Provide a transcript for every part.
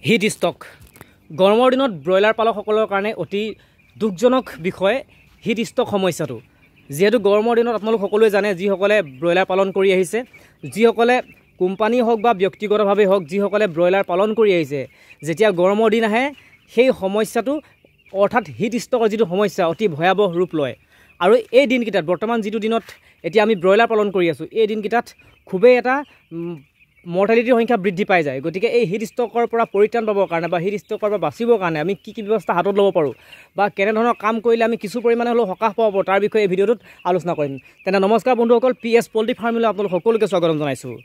Hit stock গৰমৰ দিনত broiler পালকসকলৰ কাৰণে অতি দুখজনক বিষয় হিট ষ্টক সমস্যাটো। যেহেতু গৰমৰ দিনত আপোনালোক সকলোৱে জানে, যিসকলে ব্ৰইলাৰ পালন কৰি আহিছে, যিসকলে কোম্পানী হওক বা ব্যক্তিগতভাৱে হওক, যিসকলে ব্ৰইলাৰ পালন কৰি আহিছে, যেতিয়া গৰমৰ দিন আহে সেই সমস্যাটো অৰ্থাৎ হিট ষ্টকৰ যিটো সমস্যা অতি ভয়াৱহ ৰূপ লয়। আৰু এই দিনকেইটাত বৰ্তমান যিটো দিনত এতিয়া আমি ব্ৰইলাৰ পালন কৰি আছোঁ, এই দিনকেইটাত খুবেই এটা মৰ্টেলিটিৰ সংখ্যা বৃদ্ধি পাই যায়। গতিকে এই হিট ষ্টকৰ পৰা পৰিত্ৰাণ পাবৰ কাৰণে বা হিট ষ্টকৰ পৰা বাচিবৰ কাৰণে আমি কি ব্যৱস্থা হাতত ল'ব পাৰোঁ বা কেনেধৰণৰ কাম কৰিলে আমি কিছু পৰিমাণে হ'লেও সকাহ পাব পাৰোঁ, তাৰ বিষয়ে এই ভিডিঅ'টোত আলোচনা কৰিম। তেনে নমস্কাৰ বন্ধুসকল, PS পল্ট্ৰি ফাৰ্মলৈ আপোনালোক সকলোকে স্বাগতম জনাইছোঁ।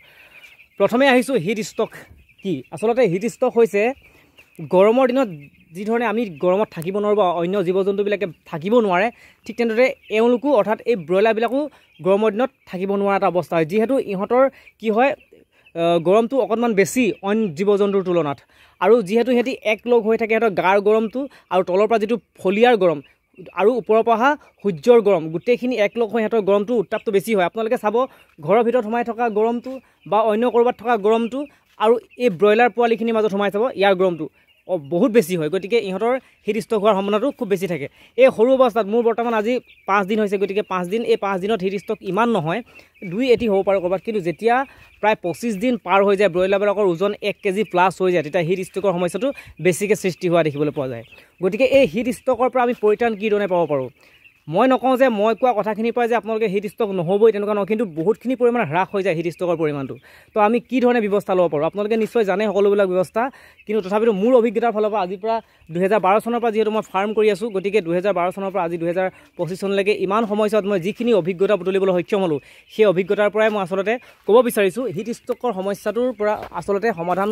প্ৰথমে আহিছোঁ হিট ষ্টক কি। আচলতে হিট ষ্টক হৈছে গৰমৰ দিনত যিধৰণে আমি গৰমত থাকিব নোৱাৰোঁ বা অন্য জীৱ জন্তুবিলাকে থাকিব নোৱাৰে, ঠিক তেনেদৰে এওঁলোকো অৰ্থাৎ এই ব্ৰইলাৰবিলাকো গৰমৰ দিনত থাকিব নোৱাৰা এটা অৱস্থা হয়। যিহেতু ইহঁতৰ কি হয়, গৰমটো অকণমান বেছি অইন জীৱ জন্তুৰ তুলনাত, আৰু যিহেতু সিহঁতি একলগ হৈ থাকে, সিহঁতৰ গাৰ গৰমটো আৰু তলৰ পৰা যিটো ফলিয়াৰ গৰম আৰু ওপৰৰ পৰা অহা সূৰ্যৰ গৰম, গোটেইখিনি একলগ হৈ সিহঁতৰ গৰমটো উত্তাপটো বেছি হয়। আপোনালোকে চাব, ঘৰৰ ভিতৰত সোমাই থকা গৰমটো বা অন্য ক'ৰবাত থকা গৰমটো আৰু এই ব্ৰইলাৰ পোৱালিখিনিৰ মাজত সোমাই চাব, ইয়াৰ গৰমটো বহুত বেছি হয়। গতিকে ইহঁতৰ হিট ষ্টক হোৱাৰ সম্ভাৱনাটো খুব বেছি থাকে। এই সৰু অৱস্থাত মোৰ বৰ্তমান আজি 5 দিন হৈছে, গতিকে 5 দিন, এই 5 দিনত হিট ষ্টক ইমান নহয়, 2 এটি হ'ব পাৰে ক'ৰবাত। কিন্তু যেতিয়া প্ৰায় 25 দিন পাৰ হৈ যায়, ব্ৰইলাৰবিলাকৰ ওজন 1 কেজি প্লাছ হৈ যায়, তেতিয়া হিট ষ্টকৰ সমস্যাটো বেছিকৈ সৃষ্টি হোৱা দেখিবলৈ পোৱা যায়। গতিকে এই হিট ষ্টকৰ পৰা আমি পৰিত্ৰাণ কি ধৰণে পাব পাৰোঁ? মই নকওঁ যে মই কোৱা কথাখিনিৰ পৰা যে আপোনালোকে হিট ষ্টক নহ'বই, তেনেকুৱা নহয়, কিন্তু বহুতখিনি পৰিমাণে হ্ৰাস হৈ যায় হিট ষ্টকৰ পৰিমাণটো। তো আমি কি ধৰণে ব্যৱস্থা ল'ব পাৰোঁ? আপোনালোকে নিশ্চয় জানে সকলোবিলাক ব্যৱস্থা, কিন্তু তথাপিতো মোৰ অভিজ্ঞতাৰ ফালৰ পৰা আজিৰ পৰা 2012 চনৰ পৰা যিহেতু মই ফাৰ্ম কৰি আছোঁ, গতিকে 2012 চনৰ পৰা আজি 2025 চনলৈকে ইমান সময়ছোৱাত মই যিখিনি অভিজ্ঞতা বুটলিবলৈ সক্ষম হ'লোঁ, সেই অভিজ্ঞতাৰ পৰাই মই আচলতে ক'ব বিচাৰিছোঁ, হিট ষ্টকৰ সমস্যাটোৰ পৰা আচলতে সমাধান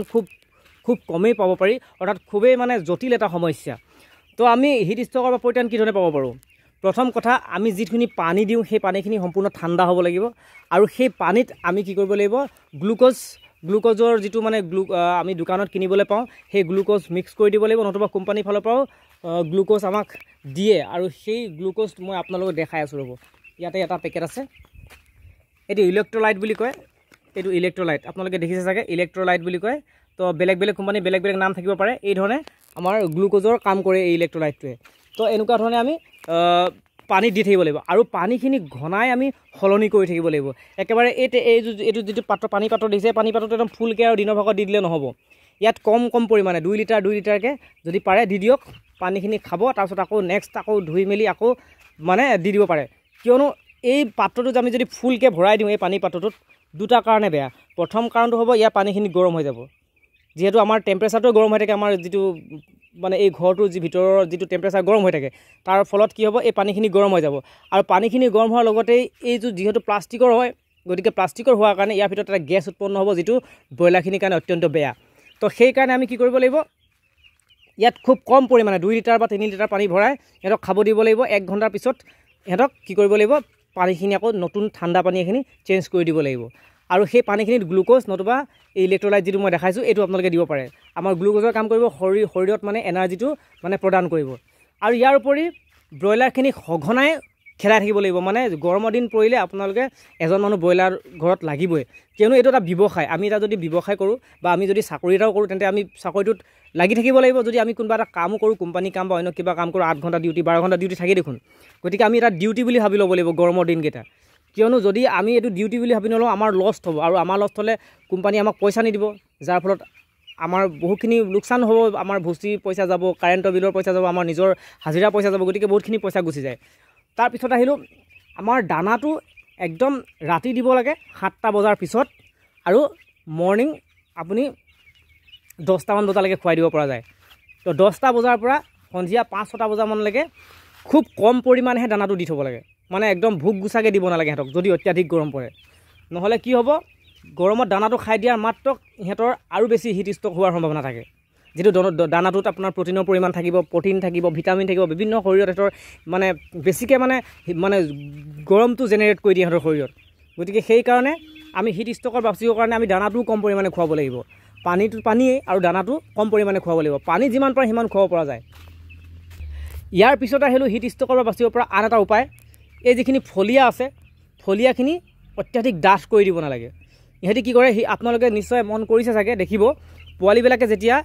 খুব কমেই পাব পাৰি, অৰ্থাৎ খুবেই মানে জটিল এটা সমস্যা। তো আমি হিট ষ্টকৰ পৰা পৰিত্ৰাণ কি ধৰণে পাব পাৰোঁ? প্ৰথম কথা, আমি যিখিনি পানী দিওঁ সেই পানীখিনি সম্পূৰ্ণ ঠাণ্ডা হ'ব লাগিব, আৰু সেই পানীত আমি কি কৰিব লাগিব, গ্লুক'জৰ যিটো মানে আমি দোকানত কিনিবলৈ পাওঁ, সেই গ্লুক'জ মিক্স কৰি দিব লাগিব, নতুবা কোম্পানীৰ ফালৰ পৰাও গ্লুক'জ আমাক দিয়ে। আৰু সেই গ্লুক'জ মই আপোনালোকক দেখাই আছোঁ, ৰ'ব, ইয়াতে এটা পেকেট আছে, এইটো ইলেক্ট্ৰলাইট বুলি কয়, এইটো ইলেক্ট্ৰলাইট আপোনালোকে দেখিছে চাগে, ইলেক্ট্ৰলাইট বুলি কয়। তো বেলেগ বেলেগ কোম্পানী বেলেগ বেলেগ নাম থাকিব পাৰে। এই ধৰণে আমাৰ গ্লুক'জৰ কাম কৰে এই ইলেক্ট্ৰলাইটটোৱে। তো এনেকুৱা ধৰণে আমি পানী দি থাকিব লাগিব, আৰু পানীখিনি ঘনাই আমি সলনি কৰি থাকিব লাগিব। একেবাৰে এইটো যিটো পানী পাত্ৰ দিছে, পানী পাত্ৰটো একদম ফুলকৈ আৰু দিনৰ ভাগত দি দিলে নহ'ব। ইয়াত কম পৰিমাণে 2 লিটাৰকৈ যদি পাৰে দি দিয়ক, পানীখিনি খাব, তাৰপিছত আকৌ নেক্সট আকৌ ধুই মেলি আকৌ মানে দি দিব পাৰে। কিয়নো এই পাত্ৰটোত আমি যদি ফুলকৈ ভৰাই দিওঁ, এই পানী পাত্ৰটোত, দুটা কাৰণে বেয়া। প্ৰথম কাৰণটো হ'ব, ইয়াৰ পানীখিনি গৰম হৈ যাব। যিহেতু আমাৰ টেম্পাৰেচাৰটো গৰম হৈ থাকে, আমাৰ যিটো মানে এই ঘৰটোৰ ভিতৰৰ যিটো টেম্পাৰেচাৰ গৰম হৈ থাকে, তাৰ ফলত কি হ'ব, এই পানীখিনি গৰম হৈ যাব। আৰু পানীখিনি গৰম হোৱাৰ লগতে এইটো যিহেতু প্লাষ্টিকৰ হয়, গতিকে প্লাষ্টিকৰ হোৱাৰ কাৰণে ইয়াৰ ভিতৰত এটা গেছ উৎপন্ন হ'ব, যিটো ব্ৰইলাৰখিনিৰ কাৰণে অত্যন্ত বেয়া। তো সেইকাৰণে আমি কি কৰিব লাগিব, ইয়াত খুব কম পৰিমাণে 2 লিটাৰ বা 3 লিটাৰ পানী ভৰাই সিহঁতক খাব দিব লাগিব। 1 ঘণ্টাৰ পিছত সিহঁতক কি কৰিব লাগিব, পানীখিনি আকৌ নতুন ঠাণ্ডা পানী এখিনি চেঞ্জ কৰি দিব লাগিব। আৰু সেই পানীখিনিত গ্লুক'জ নতুবা এই ইলেক্ট্ৰলাইট যিটো মই দেখাইছোঁ, এইটো আপোনালোকে দিব পাৰে। আমাৰ গ্লুক'জৰ কাম কৰিব, শৰীৰত মানে এনাৰ্জিটো মানে প্ৰদান কৰিব। আৰু ইয়াৰ উপৰি ব্ৰইলাৰখিনি সঘনাই খেলাই থাকিব লাগিব। মানে গৰমৰ দিন পৰিলে আপোনালোকে এজন মানুহ ব্ৰইলাৰ ঘৰত লাগিবই, কিয়নো এইটো এটা ব্যৱসায়। আমি এটা যদি ব্যৱসায় কৰোঁ বা আমি যদি চাকৰি এটাও কৰোঁ, তেন্তে আমি চাকৰিটোত লাগি থাকিব লাগিব। যদি আমি কোনোবা এটা কামো কৰোঁ, কোম্পানী কাম বা অন্য কিবা কাম কৰোঁ, 8 ঘণ্টা ডিউটি, 12 ঘণ্টা ডিউটি থাকি দেখোন। গতিকে আমি এটা ডিউটি বুলি ভাবি ল'ব লাগিব গৰমৰ দিনকেইটা, কিয়নো যদি আমি এইটো ডিউটি বুলি ভাবি নলওঁ, আমাৰ লষ্ট হ'ব, আৰু আমাৰ লষ্ট হ'লে কোম্পানী আমাক পইচা নিদিব, যাৰ ফলত আমাৰ বহুতখিনি লোকচান হ'ব। আমাৰ ভুচি পইচা যাব, কাৰেণ্টৰ বিলৰ পইচা যাব, আমাৰ নিজৰ হাজিৰা পইচা যাব, গতিকে বহুতখিনি পইচা গুচি যায়। তাৰপিছত আহিলোঁ, আমাৰ দানাটো একদম ৰাতি দিব লাগে 7টা বজাৰ পিছত, আৰু মৰ্ণিং আপুনি 10টামান বজালৈকে খুৱাই দিব পৰা যায়। তো 10টা বজাৰ পৰা সন্ধিয়া 5-6টা বজামানলৈকে খুব কম পৰিমাণেহে দানাটো দি থ'ব লাগে। মানে একদম ভোক গুচাকৈ দিব নালাগে সিহঁতক, যদি অত্যাধিক গৰম পৰে। নহ'লে কি হ'ব, গৰমত দানাটো খাই দিয়াৰ মাত্ৰ সিহঁতৰ আৰু বেছি হিট ষ্টক হোৱাৰ সম্ভাৱনা থাকে। যিটো দানাটোত আপোনাৰ প্ৰটিনৰ পৰিমাণ থাকিব, প্ৰটিন থাকিব, ভিটামিন থাকিব, বিভিন্ন শৰীৰত সিহঁতৰ মানে বেছিকৈ মানে গৰমটো জেনেৰেট কৰি দিয়ে সিহঁতৰ শৰীৰত। গতিকে সেইকাৰণে আমি হিট ষ্টকৰ বাচিবৰ কাৰণে আমি দানাটোও কম পৰিমাণে খুৱাব লাগিব। পানীয়েই আৰু দানাটো কম পৰিমাণে খুৱাব লাগিব। পানী যিমান পাৰে সিমান খুৱাব পৰা যায়। ইয়াৰ পিছত আহিলোঁ হিট ষ্টকৰ পৰা বাচিব পৰা আন এটা উপায়। এই যিখিনি ফলিয়া আছে, ফলিয়াখিনি অত্যাধিক ডাঠ কৰি দিব নালাগে। ইহঁতি কি কৰে, আপোনালোকে নিশ্চয় মন কৰিছে চাগে, দেখিব পোৱালিবিলাকে যেতিয়া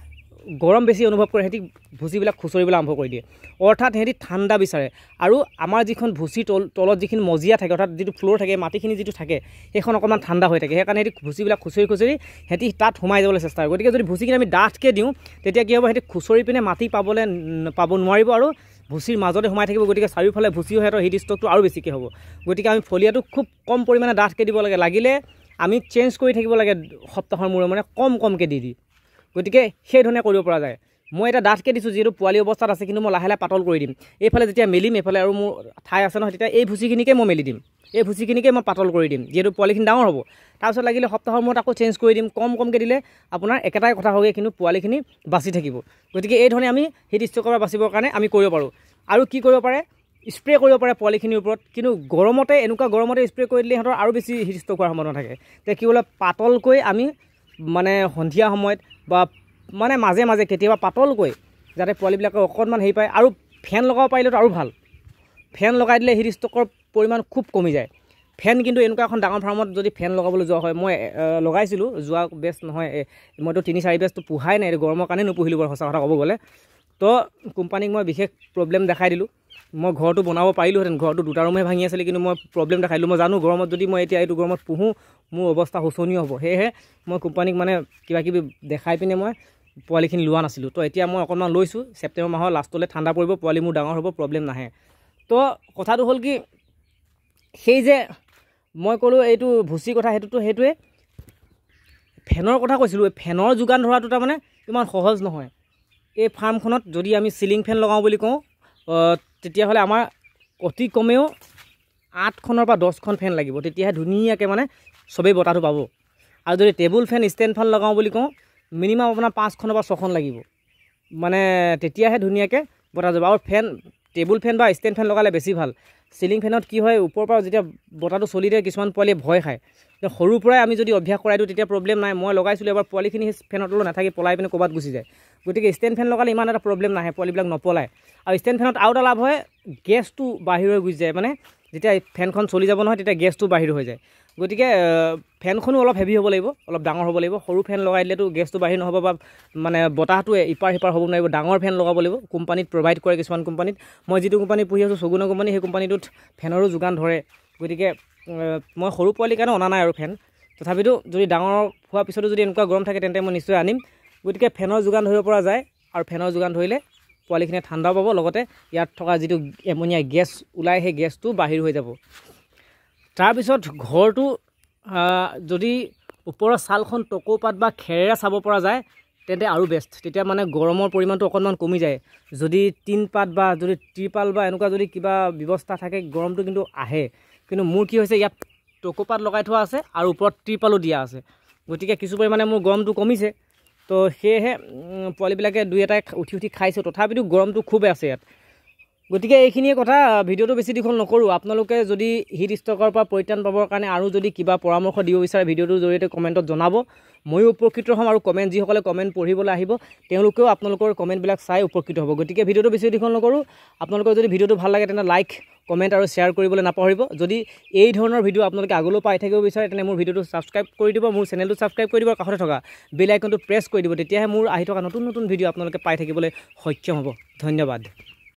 গৰম বেছি অনুভৱ কৰে সিহঁতি ভুচিবিলাক খুচৰিবলৈ আৰম্ভ কৰি দিয়ে অৰ্থাৎ সিহঁতি ঠাণ্ডা বিচাৰে আৰু আমাৰ যিখন ভুচি তলত যিখিনি মজিয়া থাকে অৰ্থাৎ যিটো ফ্ল'ৰ থাকে মাটিখিনি যিটো থাকে সেইখন অকণমান ঠাণ্ডা হৈ থাকে সেইকাৰণে সিহঁতি ভুচিবিলাক খুচৰি সিহঁতি তাত সোমাই যাবলৈ চেষ্টা কৰে গতিকে যদি ভুচিখিনি আমি ডাঠকৈ দিওঁ তেতিয়া কি হ'ব সিহঁতি খুচৰি পিনে মাটি পাব নোৱাৰিব আৰু ভুচিৰ মাজতে সোমাই থাকিব গতিকে চাৰিওফালে ভুচিও সিহঁতৰ হিট ষ্ট্ৰকটো আৰু বেছিকৈ হ'ব গতিকে আমি ফলিয়াটো খুব কম পৰিমাণে ডাঠকৈ দিব লাগে লাগিলে আমি চেঞ্জ কৰি থাকিব লাগে সপ্তাহৰ মূৰে মূৰে কমকৈ দি গতিকে সেইধৰণে কৰিব পৰা যায় মই এটা ডাঠকৈ দিছোঁ যিহেতু পোৱালি অৱস্থাত আছে কিন্তু মই লাহে লাহে পাতল কৰি দিম এইফালে যেতিয়া মেলিম এইফালে আৰু মোৰ ঠাই আছে নহয় তেতিয়া এই ভুচিখিনিকে মই মেলি দিম এই ভুচিখিনিকে মই পাতল কৰি দিম যিহেতু পোৱালিখিনি ডাঙৰ হ'ব তাৰপিছত লাগিলে সপ্তাহৰ মূৰত আকৌ চেঞ্জ কৰি দিম কমকৈ দিলে আপোনাৰ একেটাই কথা হ'বগৈ কিন্তু পোৱালিখিনি বাচি থাকিব গতিকে এই ধৰণে আমি হিট ষ্ট্ৰকৰ পৰা বাচিবৰ কাৰণে আমি কৰিব পাৰোঁ আৰু কি কৰিব পাৰে স্প্ৰে কৰিব পাৰে পোৱালিখিনিৰ ওপৰত কিন্তু এনেকুৱা গৰমতে স্প্ৰে কৰি দিলে সিহঁতৰ আৰু বেছি হিট ষ্ট্ৰক হোৱাৰ সম্ভাৱনা থাকে তেতিয়া কি বোলে পাতলকৈ আমি মানে সন্ধিয়া সময়ত বা মানে মাজে মাজে কেতিয়াবা পাতলকৈ যাতে পোৱালিবিলাকে অকণমান হেৰি পায় আৰু ফেন লগাব পাৰিলেতো আৰু ভাল ফেন লগাই দিলে হিট ষ্ট্ৰকৰ পৰিমাণ খুব কমি যায় ফেন কিন্তু এনেকুৱা এখন ডাঙৰ ফাৰ্মত যদি ফেন লগাবলৈ যোৱা হয় মই লগাইছিলোঁ যোৱা বেষ্ট নহয় মইতো 3-4 বেষ্টটো পোহাই নাই গৰমৰ কাৰণে নুপুহিলোঁ বাৰু সঁচা কথা ক'ব গ'লে তো কোম্পানীক মই বিশেষ প্ৰব্লেম দেখাই দিলোঁ মই ঘৰটো বনাব পাৰিলোঁহেঁতেন ঘৰটো 2টা ৰুমহে ভাঙি আছিলে কিন্তু মই প্ৰব্লেম দেখাই দিলোঁ মই জানো গৰমত যদি মই এতিয়া এইটো গৰমত পুহোঁ মোৰ অৱস্থা শোচনীয় হ'ব সেয়েহে মই কোম্পানীক মানে কিবাকিবি দেখাই পিনে মই পোৱালিখিনি লোৱা নাছিলোঁ তো এতিয়া মই অকণমান লৈছোঁ ছেপ্টেম্বৰ মাহৰ লাষ্টলৈ ঠাণ্ডা পৰিব পোৱালি মোৰ ডাঙৰ হ'ব প্ৰব্লেম নাহে তো কথাটো হ'ল কি সেই যে মই ক'লোঁ এইটো ভুচি কথা সেইটোৱে ফেনৰ কথা কৈছিলোঁ এই ফেনৰ যোগান ধৰাটো তাৰমানে ইমান সহজ নহয় এই ফাৰ্মখনত যদি আমি চিলিং ফেন লগাওঁ বুলি কওঁ তেতিয়াহ'লে আমাৰ অতি কমেও 8খনৰ পৰা 10খন ফেন লাগিব তেতিয়াহে ধুনীয়াকৈ মানে চবেই বতাহটো পাব আৰু যদি টেবুল ফেন ষ্টেণ্ড ফেন লগাওঁ বুলি কওঁ মিনিমাম আপোনাৰ 5খনৰ পৰা 6খন লাগিব মানে তেতিয়াহে ধুনীয়াকৈ বতাহ যাব আৰু টেবুল ফেন বা ষ্টেণ্ড ফেন লগালে বেছি ভাল চিলিং ফেনত কি হয় ওপৰৰ পৰা যেতিয়া বতাহটো চলি দিয়ে কিছুমান পোৱালীয়ে ভয় খায় সৰুৰ পৰাই আমি যদি অভ্যাস কৰাই দিওঁ তেতিয়া প্ৰব্লেম নাই মই লগাইছিলোঁ এবাৰ পোৱালিখিনি ফেনৰ তলত নাথাকি পলাই পিনে ক'ৰবাত গুচি যায় গতিকে ষ্টেণ্ড ফেন লগালে ইমান এটা প্ৰব্লেম নাহে পোৱালিবিলাক নপলায় আৰু ষ্টেণ্ড ফেনত আৰু এটা লাভ হয় গেছটো বাহিৰ হৈ গুচি যায় মানে যেতিয়া ফেনখন চলি যাব নহয় তেতিয়া গেছটো বাহিৰ হৈ যায় গতিকে ফেনখনো অলপ হেভি হ'ব লাগিব অলপ ডাঙৰ হ'ব লাগিব সৰু ফেন লগাই দিলেতো গেছটো বাহিৰ নহ'ব বা মানে বতাহটো ইপাৰ সিপাৰ হ'ব নোৱাৰিব ডাঙৰ ফেন লগাব লাগিব কোম্পানীত প্ৰভাইড কৰে কিছুমান কোম্পানীত মই যিটো কোম্পানীত পুহি আছোঁ ছগুণ কোম্পানী সেই কোম্পানীটোত ফেনৰো যোগান ধৰে গতিকে মই সৰু পোৱালিৰ কাৰণে অনা নাই আৰু ফেন তথাপিতো যদি ডাঙৰ হোৱাৰ পিছতো যদি এনেকুৱা গৰম থাকে তেন্তে মই নিশ্চয় আনিম গতিকে ফেনৰ যোগান ধৰিব পৰা যায় আৰু ফেনৰ যোগান ধৰিলে পোৱালিখিনিয়ে ঠাণ্ডাও পাব লগতে ইয়াত থকা যিটো এমনিয়া গেছ ওলায় সেই গেছটো বাহিৰ হৈ যাব তাৰপিছত ঘৰটো যদি ওপৰৰ ছালখন টকৌপাত বা খেৰেৰে চাব পৰা যায় তেন্তে আৰু বেষ্ট তেতিয়া মানে গৰমৰ পৰিমাণটো অকণমান কমি যায় যদি টিনপাত বা যদি ত্ৰিপাল বা এনেকুৱা যদি কিবা ব্যৱস্থা থাকে গৰমটো কিন্তু আহে কিন্তু মোৰ কি হৈছে ইয়াত টকৌপাত লগাই থোৱা আছে আৰু ওপৰত ত্ৰিপালো দিয়া আছে গতিকে কিছু পৰিমাণে মোৰ গৰমটো কমিছে তো সেয়েহে পোৱালিবিলাকে 2-এটাই উঠি খাইছে তথাপিতো গৰমটো খুবেই আছে ইয়াত গতিকে এইখিনিয়ে কথা ভিডিঅ'টো বেছি দীঘল নকৰোঁ আপোনালোকে যদি হিট ষ্ট্ৰকৰ পৰা পৰিত্ৰাণ পাবৰ কাৰণে আৰু যদি কিবা পৰামৰ্শ দিব বিচাৰে ভিডিঅ'টোৰ জৰিয়তে কমেণ্টত জনাব ময়ো উপকৃত হ'ম আৰু যিসকলে কমেণ্ট পঢ়িবলৈ আহিব তেওঁলোকেও আপোনালোকৰ কমেণ্টবিলাক চাই উপকৃত হ'ব গতিকে ভিডিঅ'টো বেছি দীঘল নকৰোঁ আপোনালোকৰ যদি ভিডিঅ'টো ভাল লাগে তেনে লাইক কমেণ্ট আৰু শ্বেয়াৰ কৰিবলৈ নাপাহৰিব যদি এই ধৰণৰ ভিডিঅ' আপোনালোকে আগলৈ পাই থাকিব বিচাৰে তেনে মোৰ ভিডিঅ'টো ছাবস্ক্ৰাইব কৰি দিব মোৰ চেনেলটো ছাবস্ক্ৰাইব কৰি দিব কাষতে থকা বেল আইকনটো প্ৰেছ কৰি দিব তেতিয়াহে মোৰ আহি থকা নতুন ভিডিঅ' আপোনালোকে পাই থাকিবলৈ সক্ষম হ'ব ধন্যবাদ